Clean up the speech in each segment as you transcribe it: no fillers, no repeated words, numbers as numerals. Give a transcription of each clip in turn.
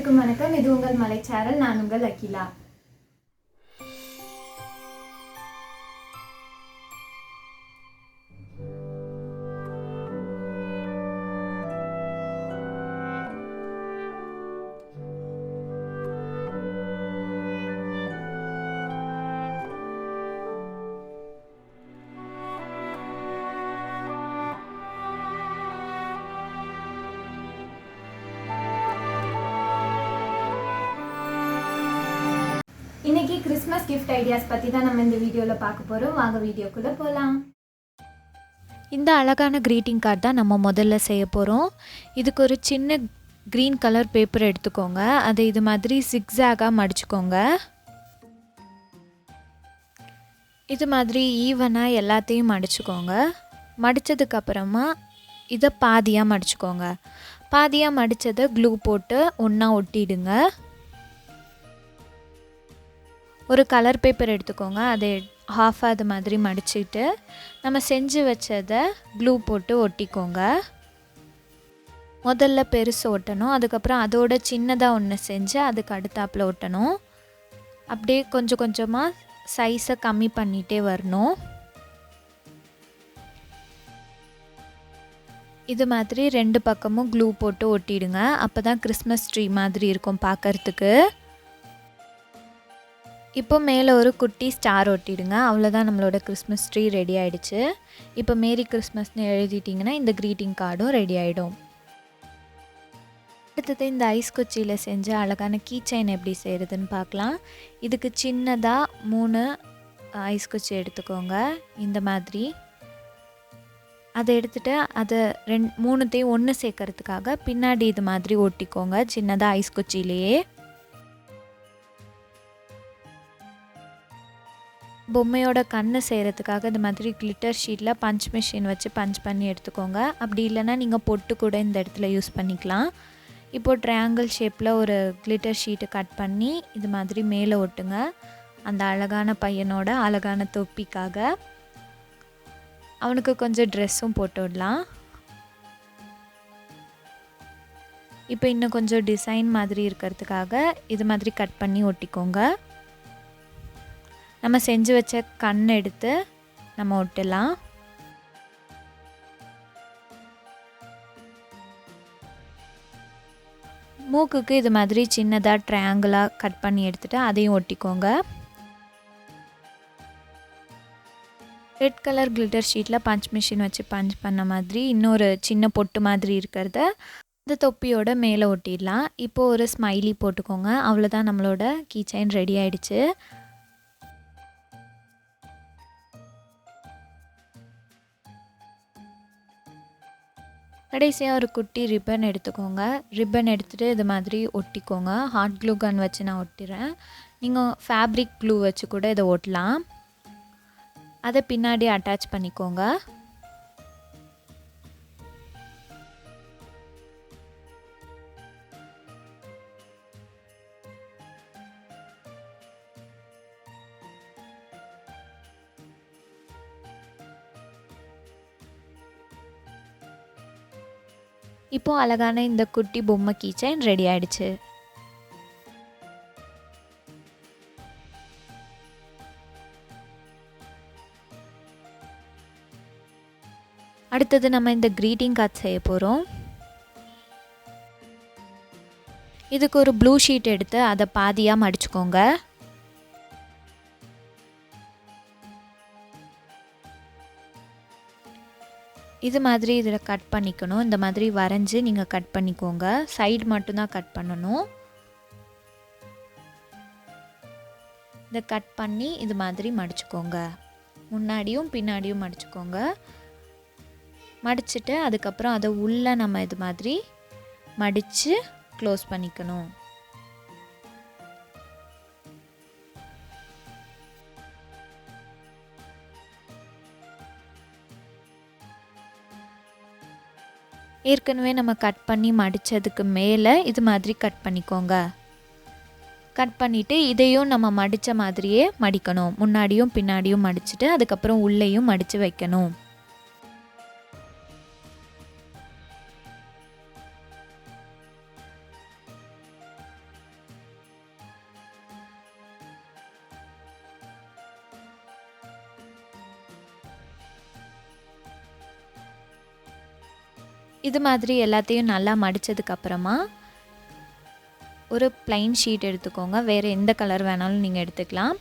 அனைவருக்கும் வணக்கம். இது உங்கள் மலை சேனல். நான் உங்கள் அகிலா. இன்னைக்கு கிறிஸ்மஸ் கிஃப்ட் ஐடியாஸ் பற்றி தான் நம்ம இந்த வீடியோவில் பார்க்க போகிறோம். வாங்க வீடியோக்குள்ளே போகலாம். இந்த அழகான க்ரீட்டிங் கார்டு தான் நம்ம முதல்ல செய்ய போகிறோம். இதுக்கு ஒரு சின்ன க்ரீன் கலர் பேப்பர் எடுத்துக்கோங்க. அதை இது மாதிரி சிக்ஸாகாக மடிச்சுக்கோங்க. இது மாதிரி ஈவனாக எல்லாத்தையும் மடிச்சுக்கோங்க. மடித்ததுக்கப்புறமா இதை பாதியாக மடிச்சுக்கோங்க. பாதியாக மடித்ததை க்ளூ போட்டு ஒன்றா ஒட்டிடுங்க. ஒரு கலர் பேப்பர் எடுத்துக்கோங்க. அதை ஹாஃபாக அது மாதிரி மடிச்சுட்டு நம்ம செஞ்சு வச்சதை க்ளூ போட்டு ஒட்டிக்கோங்க. முதல்ல பெருசு ஒட்டணும். அதுக்கப்புறம் அதோட சின்னதாக ஒன்று செஞ்சு அதுக்கு அடுத்தாப்பில் ஒட்டணும். அப்படியே கொஞ்சம் கொஞ்சமாக சைஸை கம்மி பண்ணிகிட்டே வரணும். இது மாதிரி ரெண்டு பக்கமும் க்ளூ போட்டு ஒட்டிடுங்க. அப்போ தான் கிறிஸ்மஸ் ட்ரீ மாதிரி இருக்கும் பார்க்கறதுக்கு. இப்போ மேலே ஒரு குட்டி ஸ்டார் ஒட்டிடுங்க. அவ்வளோதான், நம்மளோட கிறிஸ்மஸ் ட்ரீ ரெடி ஆகிடுச்சு. இப்போ மேரி கிறிஸ்மஸ்னு எழுதிட்டிங்கன்னா இந்த க்ரீட்டிங் கார்டும் ரெடி ஆகிடும். அடுத்தது இந்த ஐஸ் குச்சியில் செஞ்ச அழகான கீ செயின் எப்படி செய்கிறதுன்னு பார்க்கலாம். இதுக்கு சின்னதாக 3 ஐஸ் குச்சி எடுத்துக்கோங்க. இந்த மாதிரி அதை எடுத்துகிட்டு அதை 3த்தையும் ஒன்று சேர்க்கறதுக்காக பின்னாடி இது மாதிரி ஒட்டிக்கோங்க சின்னதாக ஐஸ் குச்சியிலேயே. பொம்மையோட கண்ணு செய்கிறதுக்காக இந்த மாதிரி கிளிட்டர் ஷீட்டில் பஞ்ச் மிஷின் வச்சு பஞ்ச் பண்ணி எடுத்துக்கோங்க. அப்படி இல்லைன்னா நீங்கள் பொட்டு கூட இந்த இடத்துல யூஸ் பண்ணிக்கலாம். இப்போது ட்ரையாங்கிள் ஷேப்பில் ஒரு கிளிட்டர் ஷீட்டை கட் பண்ணி இது மாதிரி மேலே ஒட்டுங்க. அந்த அழகான பையனோட அழகான தொப்பிக்காக அவனுக்கு கொஞ்சம் ட்ரெஸ்ஸும் போட்டு விடலாம். இப்போ இன்னும் கொஞ்சம் டிசைன் மாதிரி இருக்கிறதுக்காக இது மாதிரி கட் பண்ணி ஒட்டிக்கோங்க. நம்ம செஞ்சு வச்ச கண் எடுத்து நம்ம ஒட்டலாம். மூக்குக்கு இது மாதிரி சின்னதாக ட்ரையாங்கிளாக கட் பண்ணி எடுத்துகிட்டு அதையும் ஒட்டிக்கோங்க. ரெட் கலர் கிளிட்டர் ஷீட்டில் பஞ்ச் மிஷின் வச்சு பஞ்ச் பண்ண மாதிரி இன்னொரு சின்ன பொட்டு மாதிரி இருக்கிறத இந்த தொப்பியோட மேலே ஒட்டிடலாம். இப்போது ஒரு ஸ்மைலி போட்டுக்கோங்க. அவ்வளோதான், நம்மளோட கீ செயின் ரெடி ஆகிடுச்சு. கடைசியாக ஒரு குட்டி ரிப்பன் எடுத்துக்கோங்க. ரிப்பன் எடுத்துகிட்டு இது மாதிரி ஒட்டிக்கோங்க. ஹாட் க்ளூ கன் வச்சு நான் ஒட்டிடுறேன். நீங்கள் ஃபேப்ரிக் க்ளூ வச்சு கூட இதை ஒட்டலாம். அதை பின்னாடி அட்டாச் பண்ணிக்கோங்க. இப்போது அழகான இந்த குட்டி பொம்மை கீ செயின் ரெடி ஆகிடுச்சு. அடுத்தது நம்ம இந்த க்ரீட்டிங் கார்டு செய்ய போகிறோம். இதுக்கு ஒரு ப்ளூ ஷீட் எடுத்து அதை பாதியாக மடிச்சுக்கோங்க. இது மாதிரி இதில் கட் பண்ணிக்கணும். இந்த மாதிரி வரைஞ்சி நீங்கள் கட் பண்ணிக்கோங்க. சைடு மட்டும்தான் கட் பண்ணணும். இதை கட் பண்ணி இது மாதிரி மடிச்சுக்கோங்க. முன்னாடியும் பின்னாடியும் மடிச்சுக்கோங்க. மடிச்சுட்டு அதுக்கப்புறம் அதை உள்ளே நம்ம இது மாதிரி மடித்து க்ளோஸ் பண்ணிக்கணும். ஏற்கனவே நம்ம கட் பண்ணி மடித்ததுக்கு மேலே இது மாதிரி கட் பண்ணிக்கோங்க. கட் பண்ணிவிட்டு இதையும் நம்ம மடித்த மாதிரியே மடிக்கணும். முன்னாடியும் பின்னாடியும் மடிச்சுட்டு அதுக்கப்புறம் உள்ளேயும் மடித்து வைக்கணும். இது மாதிரி எல்லாத்தையும் நல்லா மடித்ததுக்கப்புறமா ஒரு ப்ளைன் ஷீட் எடுத்துக்கோங்க. வேறு எந்த கலர் வேணாலும் நீங்கள் எடுத்துக்கலாம்.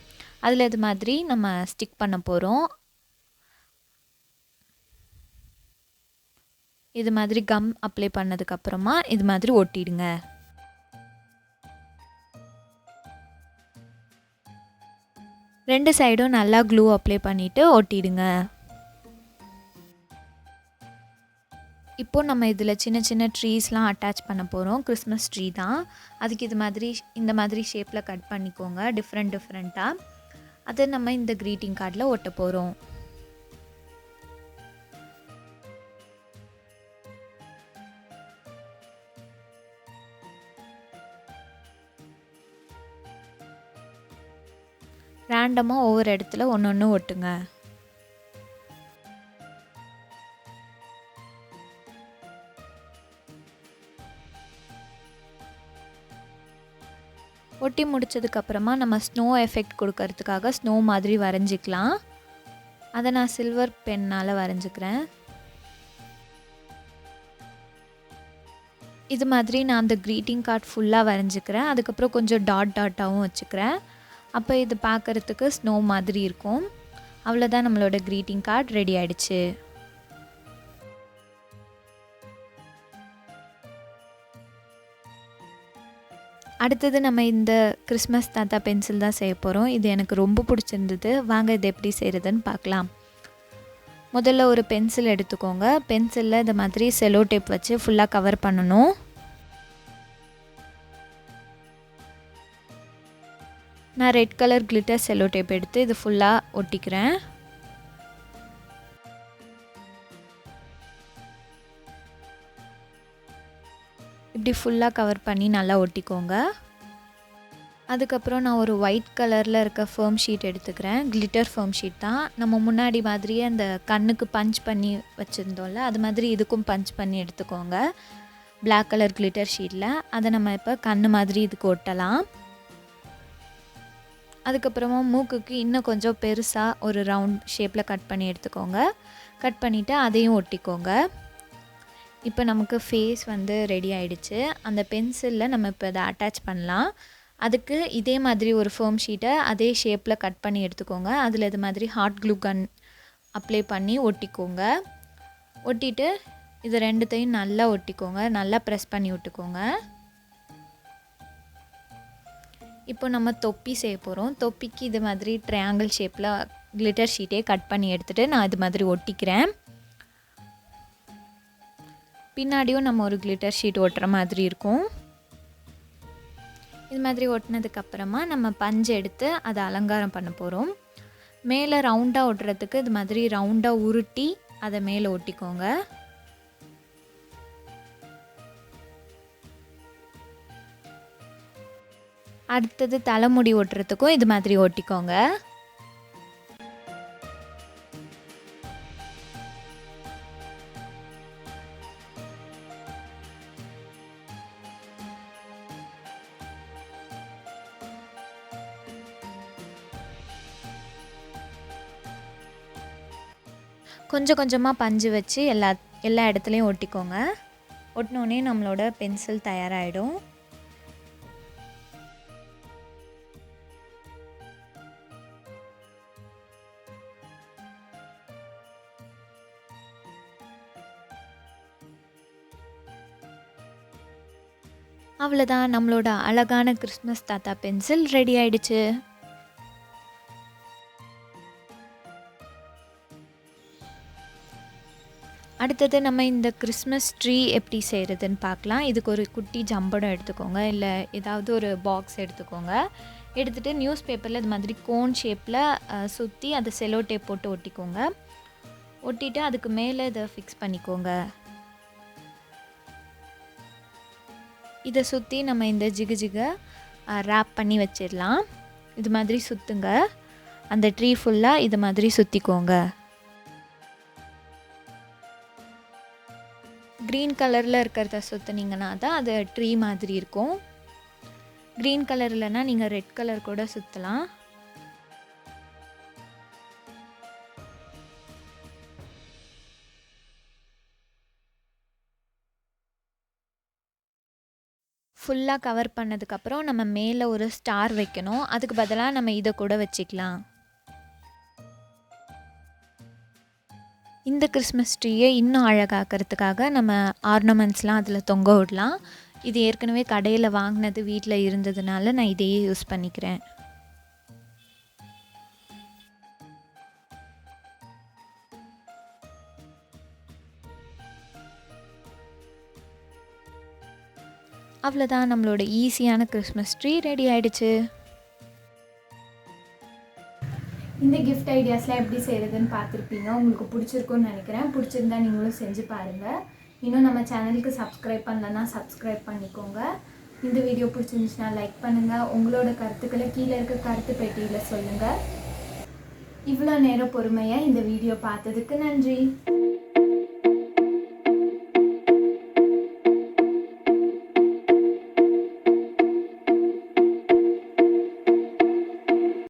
அதில் இது மாதிரி நம்ம ஸ்டிக் பண்ண போகிறோம். இது மாதிரி கம் அப்ளை பண்ணதுக்கப்புறமா இது மாதிரி ஒட்டிடுங்க. ரெண்டு சைடும் நல்லா க்ளூ அப்ளை பண்ணிவிட்டு ஒட்டிடுங்க. இப்போது நம்ம இதில் சின்ன சின்ன ட்ரீஸ்லாம் அட்டாச் பண்ண போகிறோம். கிறிஸ்மஸ் ட்ரீ தான். அதுக்கு இது மாதிரி இந்த மாதிரி ஷேப்பில் கட் பண்ணிக்கோங்க, டிஃப்ரெண்ட்டாக. அதை நம்ம இந்த க்ரீட்டிங் கார்டில் ஒட்ட போகிறோம். ரேண்டமாக ஒவ்வொரு இடத்துல ஒன்று ஒட்டுங்க. ஒட்டி முடித்ததுக்கப்புறமா நம்ம ஸ்னோ எஃபெக்ட் கொடுக்கறதுக்காக ஸ்னோ மாதிரி வரைஞ்சிக்கலாம். அதை நான் சில்வர் பென்னால் வரைஞ்சிக்கிறேன். இது மாதிரி நான் அந்த க்ரீட்டிங் கார்டு ஃபுல்லாக வரைஞ்சிக்கிறேன். அதுக்கப்புறம் கொஞ்சம் டாட்டாகவும் வச்சுக்கிறேன். அப்போ இது பார்க்குறதுக்கு ஸ்னோ மாதிரி இருக்கும். அவ்வளோதான், நம்மளோட க்ரீட்டிங் கார்டு ரெடி ஆகிடுச்சு. அடுத்தது நம்ம இந்த கிறிஸ்மஸ் தாத்தா பென்சில் தான் செய்ய போகிறோம். இது எனக்கு ரொம்ப பிடிச்சிருந்தது. வாங்க இது எப்படி செய்கிறதுன்னு பார்க்கலாம். முதல்ல ஒரு பென்சில் எடுத்துக்கோங்க. பென்சிலில் இது மாதிரி செலோ டேப் வச்சு ஃபுல்லாக கவர் பண்ணணும். நான் red colour glitter cello tape எடுத்து இது ஃபுல்லாக ஒட்டிக்கிறேன். இப்படி ஃபுல்லாக கவர் பண்ணி நல்லா ஒட்டிக்கோங்க. அதுக்கப்புறம் நான் ஒரு ஒயிட் கலரில் இருக்க ஃபர்ம் ஷீட் எடுத்துக்கிறேன். கிளிட்டர் ஃபர்ம் ஷீட் தான். நம்ம முன்னாடி மாதிரியே அந்த கண்ணுக்கு பஞ்ச் பண்ணி வச்சுருந்தோம்ல, அது மாதிரி இதுக்கும் பஞ்ச் பண்ணி எடுத்துக்கோங்க. பிளாக் கலர் கிளிட்டர் ஷீட்டில் அதை நம்ம இப்போ கண்ணு மாதிரி இதுக்கு ஒட்டலாம். அதுக்கப்புறமா மூக்குக்கு இன்னும் கொஞ்சம் பெருசாக ஒரு ரவுண்ட் ஷேப்பில் கட் பண்ணி எடுத்துக்கோங்க. கட் பண்ணிவிட்டு அதையும் ஒட்டிக்கோங்க. இப்போ நமக்கு ஃபேஸ் வந்து ரெடி ஆகிடுச்சு. அந்த பென்சிலில் நம்ம இப்போ அதை அட்டாச் பண்ணலாம். அதுக்கு இதே மாதிரி ஒரு ஃபோம் ஷீட்டை அதே ஷேப்பில் கட் பண்ணி எடுத்துக்கோங்க. அதில் இது மாதிரி ஹாட் க்ளூ கன் அப்ளை பண்ணி ஒட்டிக்கோங்க. ஒட்டிட்டு இது ரெண்டுத்தையும் நல்லா ஒட்டிக்கோங்க. நல்லா ப்ரெஸ் பண்ணி விட்டுக்கோங்க. இப்போ நம்ம தொப்பி செய்ய போகிறோம். தொப்பிக்கு இது மாதிரி ட்ரையாங்கிள் ஷேப்பில் கிளிட்டர் ஷீட்டே கட் பண்ணி எடுத்துகிட்டு நான் இது மாதிரி ஒட்டிக்கிறேன். பின்னாடியும் நம்ம ஒரு கிளிட்டர் ஷீட் ஒட்டுற மாதிரி இருக்கும். இது மாதிரி ஒட்டினதுக்கப்புறமா நம்ம பஞ்சு எடுத்து அதை அலங்காரம் பண்ண போகிறோம். மேலே ரவுண்டாக ஒட்டுறதுக்கு இது மாதிரி ரவுண்டாக உருட்டி அதை மேலே ஒட்டிக்கோங்க. அடுத்தது தலைமுடி ஒட்டுறதுக்கும் இது மாதிரி ஒட்டிக்கோங்க. கொஞ்சம் கொஞ்சமாக பஞ்சு வச்சு எல்லா இடத்துலையும் ஒட்டிக்கோங்க. ஒட்டினோடனே நம்மளோட பென்சில் தயாராகிடும். அவ்வளோதான், நம்மளோட அழகான கிறிஸ்மஸ் தாத்தா பென்சில் ரெடி ஆயிடுச்சு. அடுத்தது நம்ம இந்த கிறிஸ்மஸ் ட்ரீ எப்படி செய்கிறதுன்னு பார்க்கலாம். இதுக்கு ஒரு குட்டி ஜம்படம் எடுத்துக்கோங்க, இல்லை ஏதாவது ஒரு பாக்ஸ் எடுத்துக்கோங்க. எடுத்துகிட்டு நியூஸ் பேப்பரில் இது மாதிரி கோன் ஷேப்பில் சுற்றி அதை செலோ டேப் போட்டு ஒட்டிக்கோங்க. ஒட்டிட்டு அதுக்கு மேலே இதை ஃபிக்ஸ் பண்ணிக்கோங்க. இதை சுற்றி நம்ம இந்த ஜிகு ரேப் பண்ணி வச்சிடலாம். இது மாதிரி சுற்றுங்க. அந்த ட்ரீ ஃபுல்லாக இது மாதிரி சுற்றிக்கோங்க. க்ரீன் கலரில் இருக்கிறத சுற்றுனீங்கன்னா தான் அது ட்ரீ மாதிரி இருக்கும். க்ரீன் கலர் இல்லைன்னா நீங்கள் ரெட் கலர் கூட சுற்றலாம். ஃபுல்லாக கவர் பண்ணதுக்கப்புறம் நம்ம மேலே ஒரு ஸ்டார் வைக்கணும். அதுக்கு பதிலாக நம்ம இதை கூட வச்சுக்கலாம். இந்த கிறிஸ்மஸ் ட்ரீயை இன்னும் அழகாக்கிறதுக்காக நம்ம ஆர்னமெண்ட்ஸ்லாம் அதில் தொங்க விடலாம். இது ஏற்கனவே கடையில் வாங்கினது வீட்டில் இருந்ததுனால நான் இதையே யூஸ் பண்ணிக்கிறேன். அவ்வளோதான், நம்மளோட ஈஸியான கிறிஸ்மஸ் ட்ரீ ரெடி ஆயிடுச்சு. இந்த கிஃப்ட் ஐடியாஸ்லாம் எப்படி செய்கிறதுன்னு பார்த்துருப்பீங்க. உங்களுக்கு பிடிச்சிருக்குன்னு நினைக்கிறேன். பிடிச்சிருந்தா நீங்களும் செஞ்சு பாருங்கள். இன்னும் நம்ம சேனலுக்கு சப்ஸ்கிரைப் பண்ணலன்னா சப்ஸ்கிரைப் பண்ணிக்கோங்க. இந்த வீடியோ பிடிச்சிருந்துச்சுன்னா லைக் பண்ணுங்கள். உங்களோட கருத்துக்களை கீழே இருக்க கருத்து பெட்டியில் சொல்லுங்கள். இவ்வளோ நேரம் பொறுமையாக இந்த வீடியோ பார்த்ததுக்கு நன்றி.